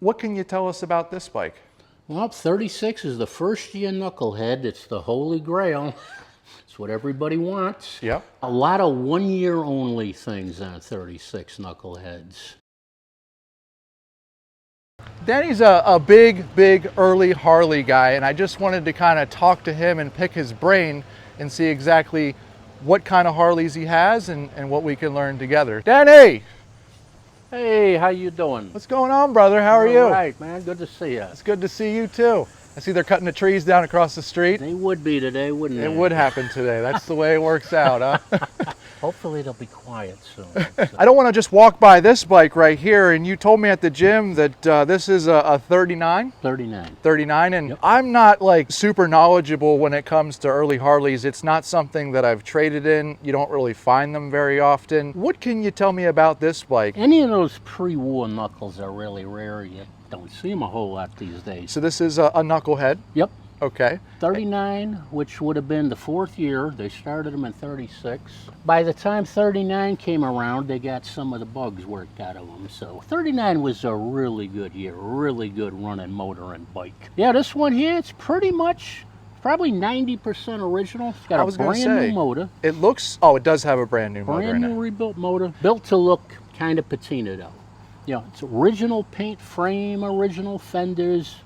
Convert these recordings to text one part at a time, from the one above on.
What can you tell us about this bike? Well, 36 is the first year Knucklehead. It's the holy grail. It's what everybody wants. Yep. A lot of 1 year only things on 36 Knuckleheads. Danny's a big early Harley guy, and I just wanted to kind of talk to him and pick his brain and see exactly what kind of Harleys he has and what we can learn together. Danny! Hey, how you doing? What's going on, brother? How are you? All right, man. Good to see you. It's good to see you too. I see they're cutting the trees down across the street. They would be today, wouldn't they? It would happen today. That's the way it works out, huh? Hopefully they'll be quiet soon. I don't want to just walk by this bike right here, and you told me at the gym that this is a 39? 39. 39, and Yep. I'm not like super knowledgeable when it comes to early Harleys. It's not something that I've traded in. You don't really find them very often. What can you tell me about this bike? Any of those pre-war knuckles are really rare. You don't see them a whole lot these days. So this is a Knucklehead. Yep. Okay. 39, which would have been the 4th year. They started them in 36. By the time 39 came around, they got some of the bugs worked out of them. So 39 was a really good year, really good running motor and bike. Yeah, this one here, it's pretty much probably 90% original. It's got a brand new motor. It looks, oh, it does have a brand new motor in it. Brand new rebuilt motor, built to look kind of patinaed out. Yeah, it's original paint frame, original fenders,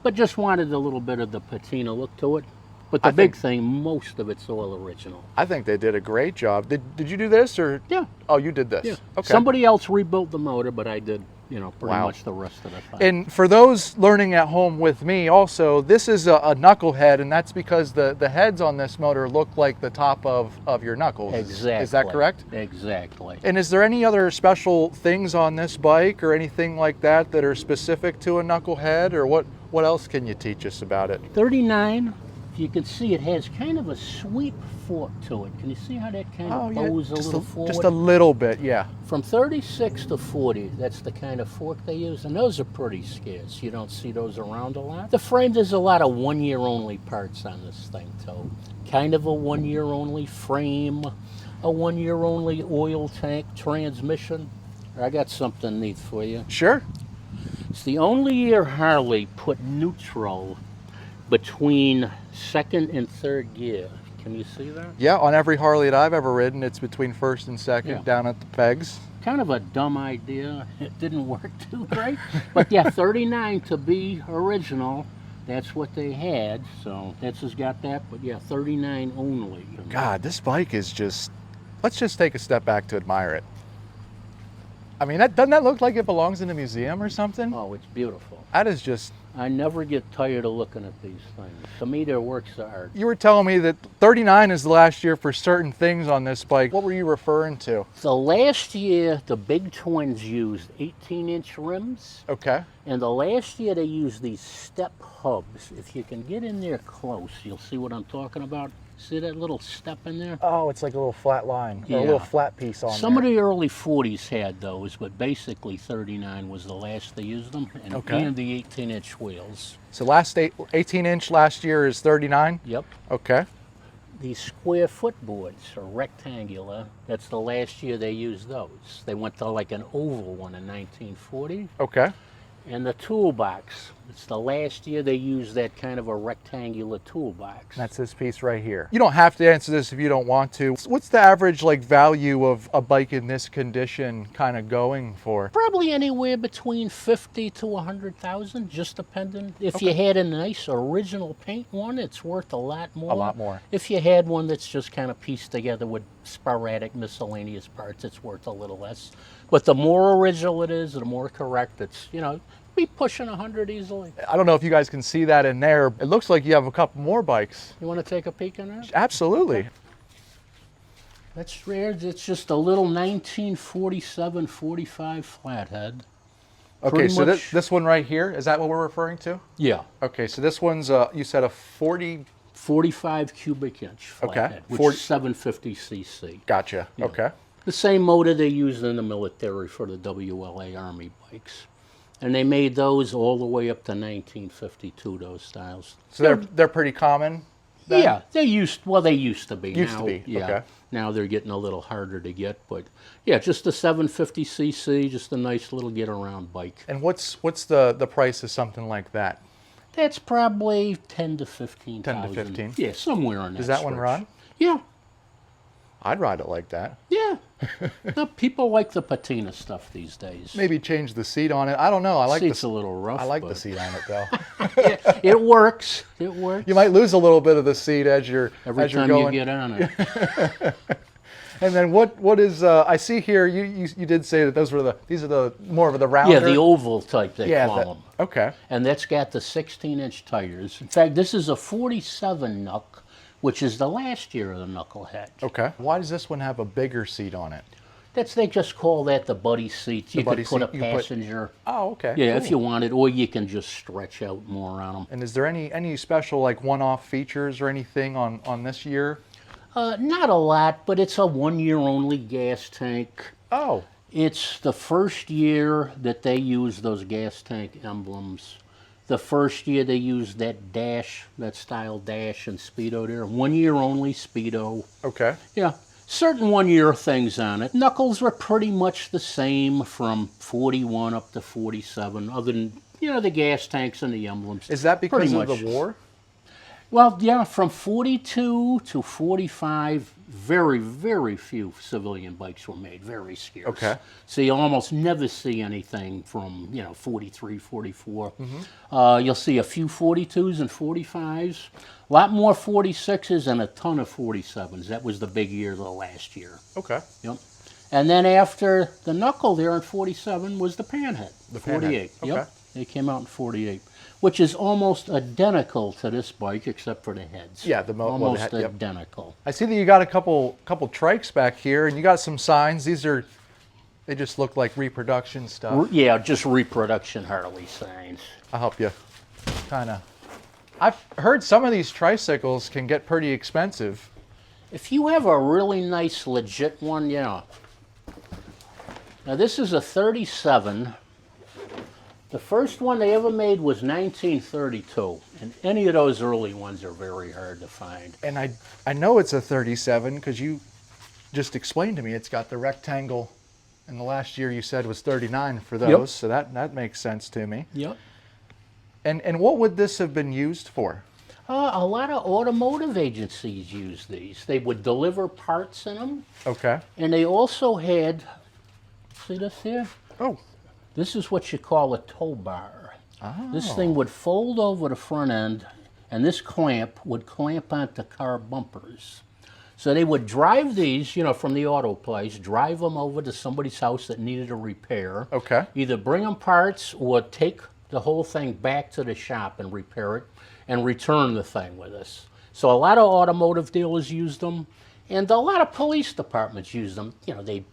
but just wanted a little bit of the patina look to it. But the big thing, most of it's all original. I think they did a great job. Did you do this or? Yeah. Oh, you did this? Yeah. Okay. Somebody else rebuilt the motor, but I did, you know, pretty much the rest of the thing. And for those learning at home with me also, this is a Knucklehead, and that's because the heads on this motor look like the top of your knuckles. Exactly. Is that correct? Exactly. And is there any other special things on this bike or anything like that that are specific to a Knucklehead, or what else can you teach us about it? 39, if you can see, it has kind of a sweep fork to it. Can you see how that kind of bows a little forward? Just a little bit, yeah. From 36 to 40, that's the kind of fork they use, and those are pretty scarce. You don't see those around a lot. The frame, there's a lot of 1 year only parts on this thing too. Kind of a 1 year only frame, a 1 year only oil tank, transmission. I got something neat for you. Sure. It's the only year Harley put neutral between 2nd and 3rd gear. Can you see that? Yeah, on every Harley that I've ever ridden, it's between 1st and 2nd down at the pegs. Kind of a dumb idea. It didn't work too great. But yeah, 39 to be original, that's what they had. So this has got that, but yeah, 39 only. God, this bike is just, let's just take a step back to admire it. I mean, doesn't that look like it belongs in a museum or something? Oh, it's beautiful. That is just... I never get tired of looking at these things. To me, they're works of art. You were telling me that 39 is the last year for certain things on this bike. What were you referring to? The last year, the big twins used 18-inch rims. Okay. And the last year, they used these step hubs. If you can get in there close, you'll see what I'm talking about. See that little step in there? Oh, it's like a little flat line, or a little flat piece on there. Some of the early 40s had those, but basically 39 was the last they used them, and the 18-inch wheels. So last 18-inch last year is 39? Yep. Okay. These square footboards are rectangular. That's the last year they used those. They went to like an oval one in 1940. Okay. And the toolbox, it's the last year they used that kind of a rectangular toolbox. That's this piece right here. You don't have to answer this if you don't want to. What's the average value of a bike in this condition kind of going for? Probably anywhere between 50 to 100,000, just depending. If you had a nice original paint one, it's worth a lot more. A lot more. If you had one that's just kind of pieced together with sporadic miscellaneous parts, it's worth a little less. But the more original it is, the more correct it's, you know, be pushing 100 easily. I don't know if you guys can see that in there. It looks like you have a couple more bikes. You want to take a peek in there? Absolutely. Okay. That's rare. It's just a little 1947-45 flathead. Okay, so this one right here, is that what we're referring to? Yeah. Okay, so this one's, you said a 45 cubic inch flathead, which is 750 cc. Gotcha, yeah. Okay. The same motor they used in the military for the WLA Army bikes. And they made those all the way up to 1952, those styles. So they're pretty common? then? Yeah, they used to be. Used now, to be, yeah. okay. Now they're getting a little harder to get, but yeah, just a 750cc, just a nice little get-around bike. And what's the price of something like that? That's probably 10 to 15. 10 to 15? Yeah, somewhere in that. Does that one stretch. run? Yeah, I'd ride it like that. yeah. Now, people like the patina stuff these days. Maybe change the seat on it. I don't know. I like Seat's the a little rough. I like the but seat on it though. it works. It works. You might lose a little bit of the seat as you're Every as you're time going. you get on it. And then what is I see here? You did say that these are the more of the rounder. Yeah, the oval type they Yeah, call that- them. okay. And that's got the 16-inch tires. In fact, this is a 47 Knuck, which is the last year of the Knucklehead. Okay. Why does this one have a bigger seat on it? They just call that the buddy seat. You buddy could put seat, a you can put- passenger. Oh, okay. Yeah, if cool. you wanted, or you can just stretch out more on them. And is there any special like one-off features or anything on this year? Not a lot, but it's a 1-year only gas tank. Oh, It's the first year that they use those gas tank emblems. The first year they used that dash, that style dash and Speedo there. 1-year only Speedo. okay. Yeah, certain 1-year things on it. Knuckles were pretty much the same from 41 up to 47, other than, the gas tanks and the emblems. Is that because Pretty of the much. war? Well, yeah, from 42 to 45, very, very few civilian bikes were made, very scarce. Okay. So you almost never see anything from, 43, 44. You'll see a few 42s and 45s, a lot more 46s and a ton of 47s. That was the big year of the last year. Okay. Yep. And then after the Knuckle there in 47 was the Panhead. The Panhead, 48. okay. Yep. They came out in 48, which is almost identical to this bike except for the heads. Yeah, almost head, yep. identical. I see that you got a couple Trikes back here, and you got some signs. They just look like reproduction stuff. Yeah, just reproduction Harley signs. I'll help you. Kind of. I've heard some of these tricycles can get pretty expensive. If you have a really nice legit one, yeah. Now this is a 37. The first one they ever made was 1932, and any of those early ones are very hard to find. And I know it's a 37 because you just explained to me it's got the rectangle, and the last year you said was 39 for those, Yep. so that makes sense to me. Yep. And what would this have been used for? A lot of automotive agencies use these. They would deliver parts in them, Okay. and they also had, see this here? Oh. This is what you call a tow bar. Oh. This thing would fold over the front end, and this clamp would clamp onto car bumpers. So they would drive these, from the auto place, drive them over to somebody's house that needed a repair. Okay. Either bring them parts or take the whole thing back to the shop and repair it and return the thing with us. So a lot of automotive dealers used them, and a lot of police departments used them. They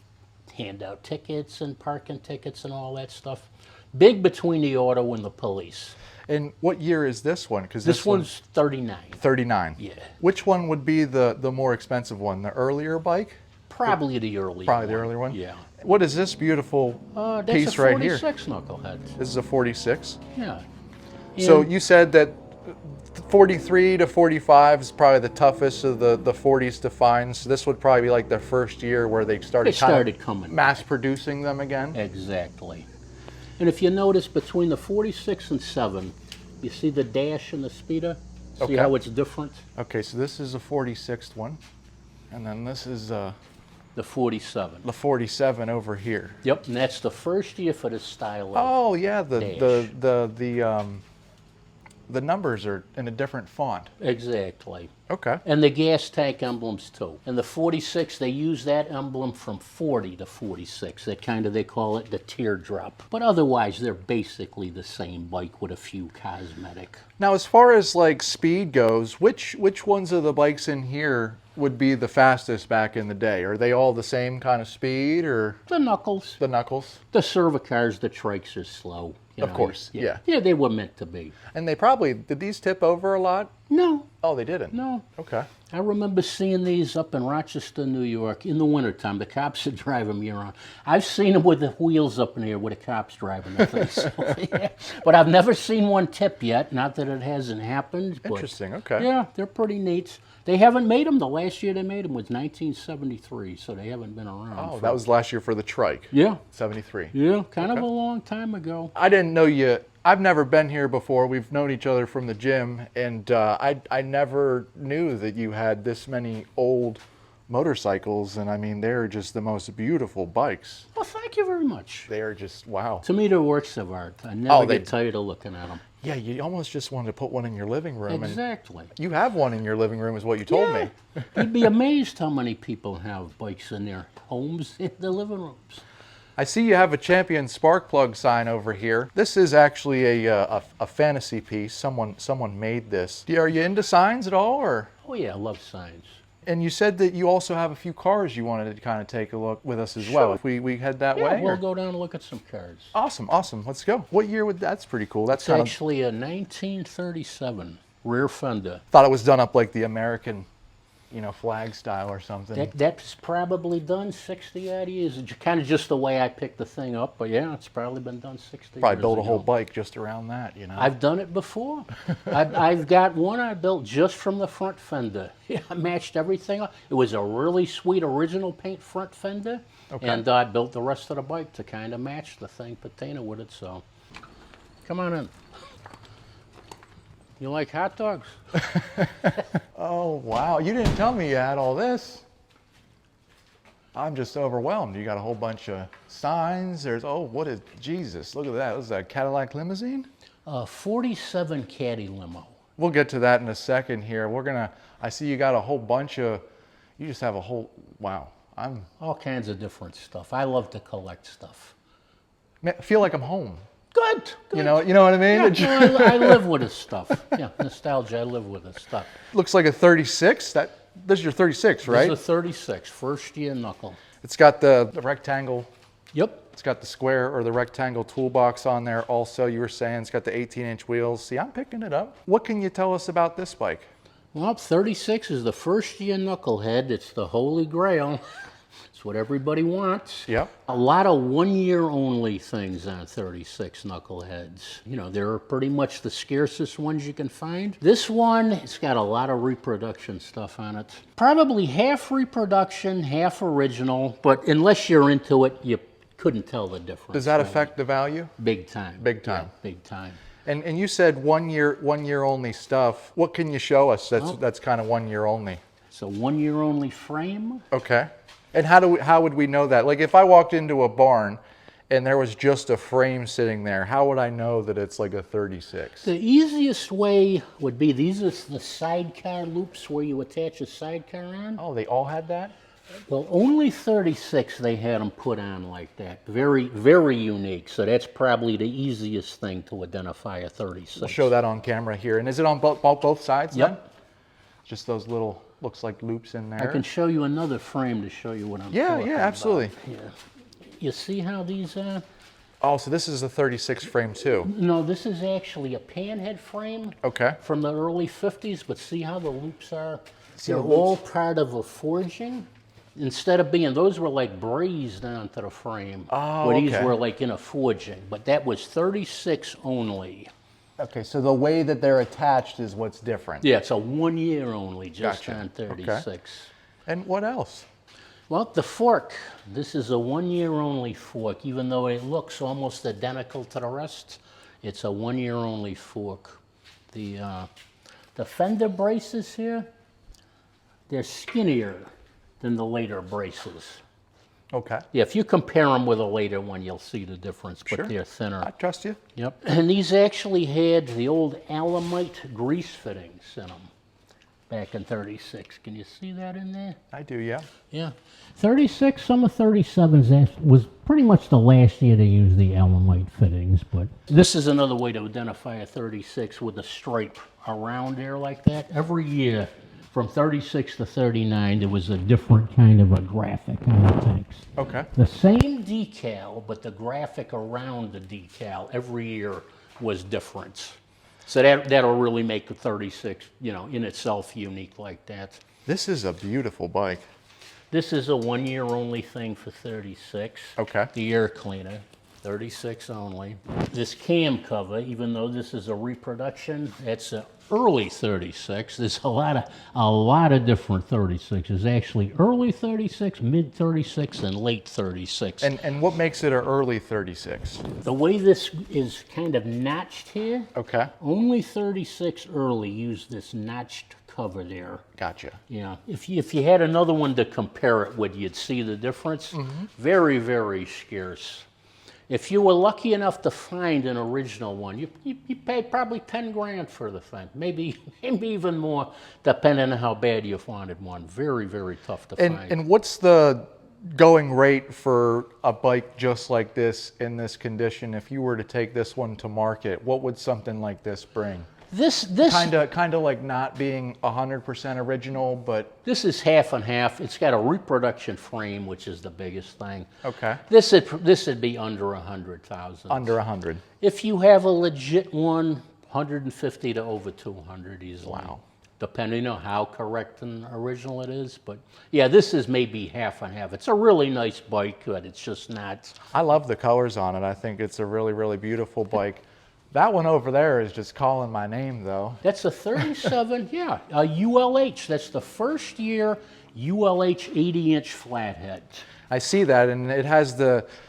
hand out tickets and parking tickets and all that stuff. Big between the auto and the police. And what year is this one? Because This one's 39. 39. Yeah. Which one would be the more expensive one? The earlier bike? Probably the early Probably one. the earlier one? Yeah. What is this beautiful That's piece a right here? 46 Knucklehead. This is a 46. Yeah. So And you said that 43 to 45 is probably the toughest of the 40s to find. So this would probably be like the first year where they started, coming. mass producing them again. Exactly. And if you notice between the 46 and 7, you see the dash and the Speedo? See Okay. how it's different? Okay, so this is a 46th one. And then this is The 47. the 47 over here. Yep, and that's the first year for this style of Oh yeah, dash. the numbers are in a different font. Exactly. Okay. And the gas tank emblems too. And the 46, they use that emblem from 40 to 46. They call it the teardrop. But otherwise, they're basically the same bike with a few cosmetic. Now, as far as like speed goes, which ones of the bikes in here would be the fastest back in the day? Are they all the same kind of speed, or The Knuckles, the Knuckles? the Cervicars, the Trikes are slow. Of course, yeah. Yeah, they were meant to be. And did these tip over a lot? No, Oh, they didn't? No. Okay. I remember seeing these up in Rochester, New York, in the wintertime. The cops would drive them year round. I've seen them with the wheels up in the air with the cops driving the thing. So, yeah. But I've never seen one tip yet. Not that it hasn't happened. But Interesting, okay. yeah, they're pretty neat. They haven't made them. The last year they made them was 1973, so they haven't been around. Oh, that was last year for the Trike. Yeah. 73. Yeah, kind of a long time ago. I didn't know you. I've never been here before. We've known each other from the gym, and I never knew that you had this many old motorcycles. And I mean, they're just the most beautiful bikes. Well, thank you very much. They are just wow. To me, they're works of art. I never get tired of looking at them. Yeah, you almost just wanted to put one in your living room. Exactly. And you have one in your living room, is what you told me. You'd be amazed how many people have bikes in their homes, in their living rooms. I see you have a Champion spark plug sign over here. This is actually a fantasy piece. Someone made this. Are you into signs at all, or? Oh yeah, I love signs. And you said that you also have a few cars you wanted to kind of take a look with us as well. If we head that way? We'll go down and look at some cars. Awesome. Let's go. What year would that's pretty cool. That's It's actually a 1937 rear fender. Thought it was done up like the American, flag style or something. That's probably done 60 odd years. It's kind of just the way I picked the thing up, but yeah, it's probably been done 60 years Probably build a ago. whole bike just around that, I've done it before. I've got one I built just from the front fender. Yeah, I matched everything up. It was a really sweet original paint front fender, and I built the rest of the bike to kind of match the thing, patina with it. So, come on in. You like hot dogs? Oh, wow. You didn't tell me you had all this. I'm just overwhelmed. You got a whole bunch of signs. Jesus, look at that. This is a Cadillac limousine? 47 Caddy limo. We'll get to that in a second here. I see you got a whole bunch of, you just have a whole, wow. All kinds of different stuff. I love to collect stuff. I feel like I'm home. Good. You know what I mean? Yeah, no, I live with this stuff. Yeah, nostalgia, I live with this stuff. Looks like a 36. This is your 36, right? This is a 36, first year knuckle. It's got the rectangle. Yep. It's got the square or the rectangle toolbox on there. Also, you were saying it's got the 18-inch wheels. See, I'm picking it up. What can you tell us about this bike? Well, 36 is the first year knucklehead. It's the holy grail. It's what everybody wants. Yep. A lot of one-year only things on 36 knuckleheads. They're pretty much the scarcest ones you can find. This one, it's got a lot of reproduction stuff on it. Probably half reproduction, half original, but unless you're into it, you couldn't tell the difference. Does that affect the value? Big time. Big time. Yeah, big time. And you said one year only stuff. What can you show us that's kind of 1 year only? It's a 1 year only frame. Okay. And how would we know that? Like if I walked into a barn and there was just a frame sitting there, how would I know that it's like a 36? The easiest way would be, these are the sidecar loops where you attach a sidecar on. Oh, they all had that? Well, only 36 they had them put on like that. Very, very unique. So that's probably the easiest thing to identify a 36. We'll show that on camera here. And is it on both sides then? Yep. Just those little, looks like loops in there. I can show you another frame to show you what I'm talking about. Yeah, absolutely. Yeah. You see how these are? Oh, so this is a 36 frame too. No, this is actually a panhead frame. Okay. From the early 50s, but see how the loops are? See They're the loops? all part of a forging. Instead of being, those were like brazed onto the frame. Oh, where these okay. were like in a forging, but that was 36 only. Okay, so the way that they're attached is what's different. Yeah, it's a 1 year only, just Gotcha. on 36. Okay. And what else? Well, the fork. This is a 1 year only fork, even though it looks almost identical to the rest. It's a 1 year only fork. The fender braces here, they're skinnier than the later braces. Okay. Yeah, if you compare them with a later one, you'll see the difference, but Sure. they're thinner. I trust you. Yep. And these actually had the old Alamite grease fittings in them back in 36. Can you see that in there? I do, yeah. Yeah. 36, some of 37s was pretty much the last year they used the Alamite fittings, but this is another way to identify a 36 with a stripe around there like that. Every year from 36 to 39, there was a different kind of a graphic on the tanks. Okay. The same decal, but the graphic around the decal every year was different. So that'll really make the 36, you know, in itself unique like that. This is a beautiful bike. This is a 1 year only thing for 36. Okay. The air cleaner, 36 only. This cam cover, even though this is a reproduction, it's an early 36. There's a lot of different 36s. Actually, early 36, mid 36, and late 36. And what makes it an early 36? The way this is kind of notched here, Okay. only 36 early used this notched cover there. Gotcha. Yeah, if you had another one to compare it with, you'd see the difference. Very, very scarce. If you were lucky enough to find an original one, you paid probably 10 grand for the thing, maybe even more, depending on how bad you wanted one. Very, very tough to find. And what's the going rate for a bike just like this in this condition? If you were to take this one to market, what would something like this bring? This kind of like not being 100% original, but this is half and half. It's got a reproduction frame, which is the biggest thing. okay. This would be under 100,000. Under 100. If you have a legit one, 150 to over 200 easily. Wow. Depending on how correct and original it is. But yeah, this is maybe half and half. It's a really nice bike, but it's just not. I love the colors on it. I think it's a really, really beautiful bike. That one over there is just calling my name, though. That's a 37, yeah, a ULH. That's the first year ULH 80-inch flathead. I see that, and it has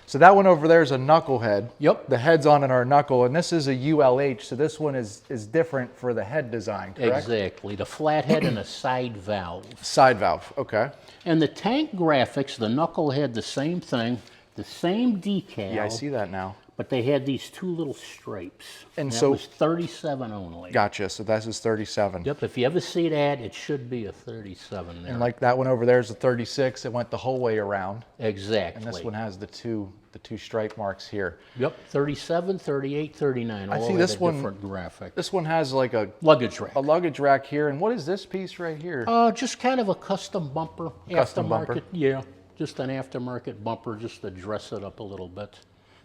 so that one over there is a knucklehead. Yep. The heads on it are knuckle, and this is a ULH, so this one is different for the head design, correct? Exactly, the flathead and a side valve. Side valve, okay. And the tank graphics, the knucklehead, the same thing, the same decal. Yeah, I see that now. But they had these two little stripes. And that so was 37 only. Gotcha, so this is 37. Yep, if you ever see that, it should be a 37 there. And like that one over there is a 36. It went the whole way around. Exactly. And this one has the two stripe marks here. Yep, 37, 38, 39. All I see this one. Different graphic. This one has like a luggage rack. A luggage rack here. And what is this piece right here? Just kind of a custom bumper. Custom aftermarket, bumper. Yeah, just an aftermarket bumper just to dress it up a little bit.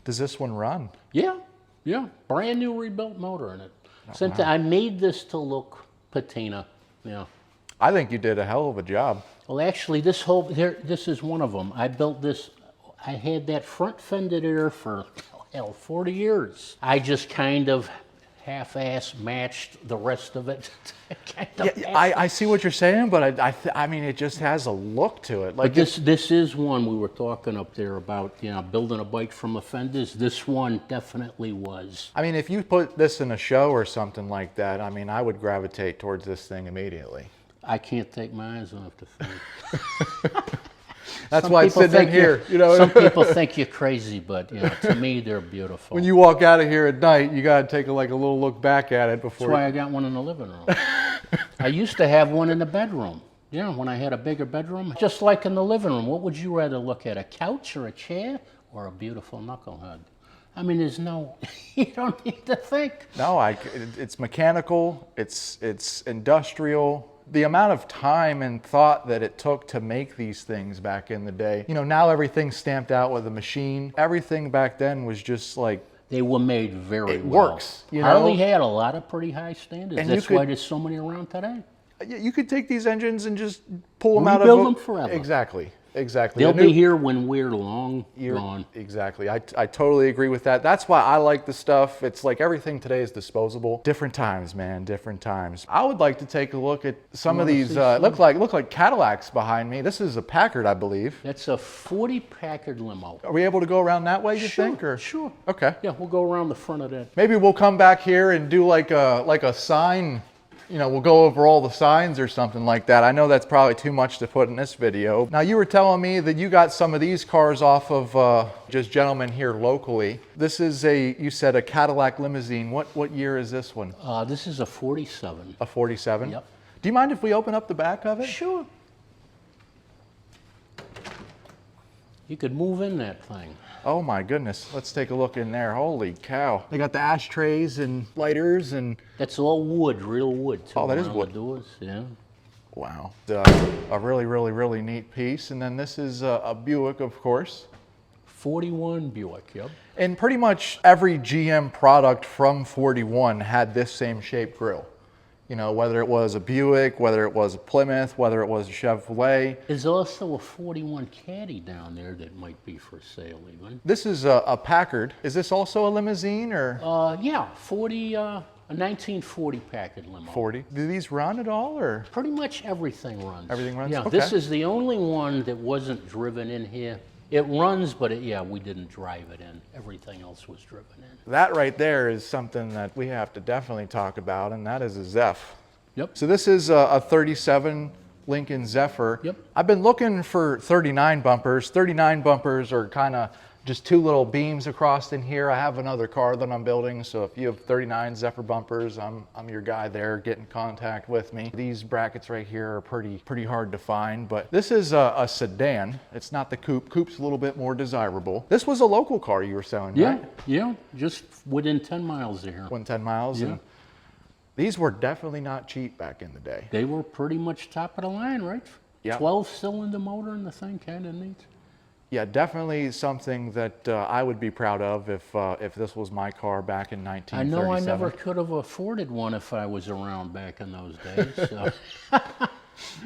Does this one run? Yeah, brand new rebuilt motor in it. I made this to look patina. Yeah. I think you did a hell of a job. Well, actually, this is one of them. I built this. I had that front fender there for 40 years. I just kind of half-ass matched the rest of it. I see what you're saying, but I mean, it just has a look to it. Like but this is one we were talking up there about, you know, building a bike from a fenders. This one definitely was. I mean, if you put this in a show or something like that, I mean, I would gravitate towards this thing immediately. I can't take my eyes off the thing. That's why it's sitting in here. You know, some people think you're crazy, but you know, to me, they're beautiful. When you walk out of here at night, you got to take a little look back at it before. That's why I got one in the living room. I used to have one in the bedroom. Yeah, when I had a bigger bedroom, just like in the living room. What would you rather look at, a couch or a chair or a beautiful knucklehead? I mean, there's no, you don't need to think. No, it's mechanical. It's industrial. The amount of time and thought that it took to make these things back in the day. You know, now everything's stamped out with a machine. Everything back then was just like... They were made very well. It works. You know? Harley had a lot of pretty high standards. And that's why there's so many around today. You could take these engines and just pull them out of... Rebuild them forever. Exactly. They'll be here when we're long gone. Exactly. I totally agree with that. That's why I like the stuff. It's like everything today is disposable. Different times, man. Different times. I would like to take a look at some of these. Look like Cadillacs behind me. This is a Packard, I believe. That's a 40 Packard limo. Are we able to go around that way, you think? Or? Sure. Okay. Yeah, we'll go around the front of that. Maybe we'll come back here and do like a sign. You know, we'll go over all the signs or something like that. I know that's probably too much to put in this video. Now, you were telling me that you got some of these cars off of just gentlemen here locally. This is you said a Cadillac limousine. What year is this one? This is a 47. A 47? Yep. Do you mind if we open up the back of it? Sure. You could move in that thing. Oh my goodness, let's take a look in there. Holy cow. They got the ashtrays and lighters and... That's all wood, real wood too. Oh, that is wood. The doors, yeah. Wow. A really, really, really neat piece. And then this is a Buick, of course. 41 Buick, yep. And pretty much every GM product from 41 had this same shape grill. You know, whether it was a Buick, whether it was a Plymouth, whether it was a Chevrolet. There's also a 41 Caddy down there that might be for sale even. This is a Packard. Is this also a limousine or? Yeah, a 1940 Packard limo. 40. Do these run at all or? Pretty much everything runs. Everything runs? Yeah, Okay. This is the only one that wasn't driven in here. It runs, but we didn't drive it in. Everything else was driven in. That right there is something that we have to definitely talk about, and that is a Zeph. Yep. So this is a 37 Lincoln Zephyr. Yep. I've been looking for 39 bumpers. 39 bumpers are kind of just two little beams across in here. I have another car that I'm building, so if you have 39 Zephyr bumpers, I'm your guy there. Get in contact with me. These brackets right here are pretty hard to find, but this is a sedan. It's not the coupe. Coupe's a little bit more desirable. This was a local car you were selling, right? Yeah, just within 10 miles of here. 10 miles. Yeah. And these were definitely not cheap back in the day. They were pretty much top of the line, right? Yeah. 12-cylinder motor in the thing, kind of neat. Yeah, definitely something that I would be proud of if this was my car back in 1937. I know I never could have afforded one if I was around back in those days. So.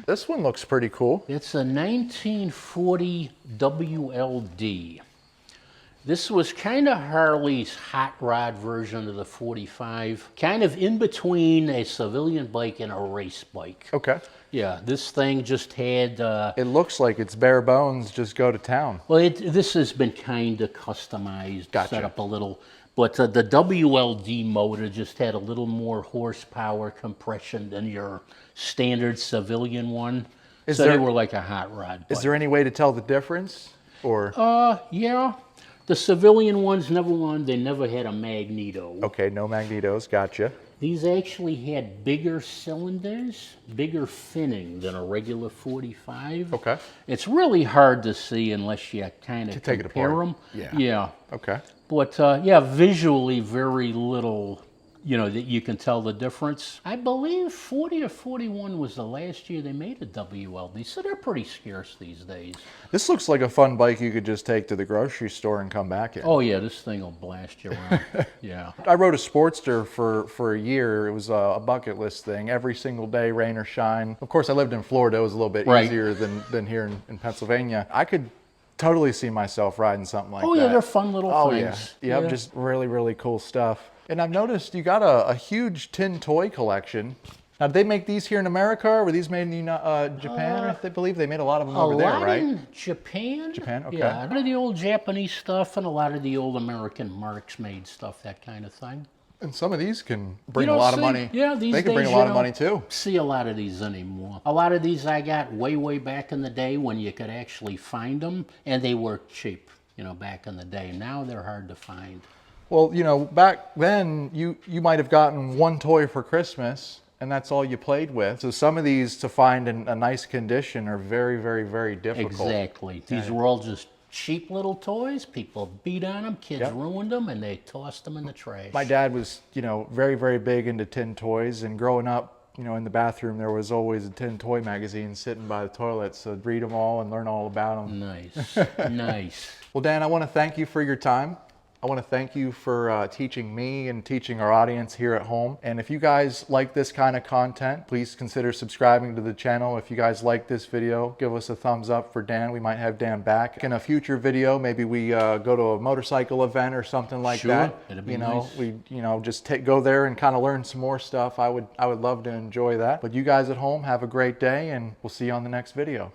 This one looks pretty cool. It's a 1940 WLD. This was kind of Harley's hot rod version of the 45, kind of in between a civilian bike and a race bike. Okay. Yeah, this thing just had... It looks like it's bare bones, just go to town. Well, this has been kind of customized, Gotcha. set up a little, but the WLD motor just had a little more horsepower compression than your standard civilian one. So they were like a hot rod bike. Is there any way to tell the difference? Or Yeah. The civilian ones never won. They never had a magneto. okay, no magnetos, gotcha. These actually had bigger cylinders, bigger finning than a regular 45. Okay. It's really hard to see unless you kind of take it compare apart. them. Yeah. Yeah. Okay. But visually very little, that you can tell the difference. I believe 40 or 41 was the last year they made a WLD, so they're pretty scarce these days. This looks like a fun bike you could just take to the grocery store and come back in. Oh yeah, this thing will blast you around. Yeah. I rode a Sportster for a year. It was a bucket list thing. Every single day, rain or shine. Of course, I lived in Florida. It was a little bit easier than here in Pennsylvania. I could totally see myself riding something like that. Oh yeah, they're fun little things. Yeah, just really cool stuff. And I've noticed you got a huge tin toy collection. Now, did they make these here in America, or were these made in Japan? I believe they made a lot of them over there, right? In Japan. Japan, okay. Yeah, a lot of the old Japanese stuff and a lot of the old American marks made stuff, that kind of thing. And some of these can bring a lot of money. Yeah, these they can days bring a lot of money too. See a lot of these anymore. A lot of these I got way back in the day when you could actually find them, and they were cheap. Back in the day. Now they're hard to find. Well, back then you might have gotten one toy for Christmas, and that's all you played with. So some of these to find in a nice condition are very difficult. Exactly. These were all just cheap little toys. People beat on them, kids ruined them, and they tossed them in the trash. My dad was, very big into tin toys, and growing up, in the bathroom there was always a tin toy magazine sitting by the toilet, so I'd read them all and learn all about them. Nice, nice. Well, Dan, I want to thank you for your time. I want to thank you for teaching me and teaching our audience here at home. And if you guys like this kind of content, please consider subscribing to the channel. If you guys like this video, give us a thumbs up for Dan. We might have Dan back in a future video. Maybe we go to a motorcycle event or something like that. It'd be nice. We just go there and kind of learn some more stuff. I would love to enjoy that. But you guys at home, have a great day, and we'll see you on the next video.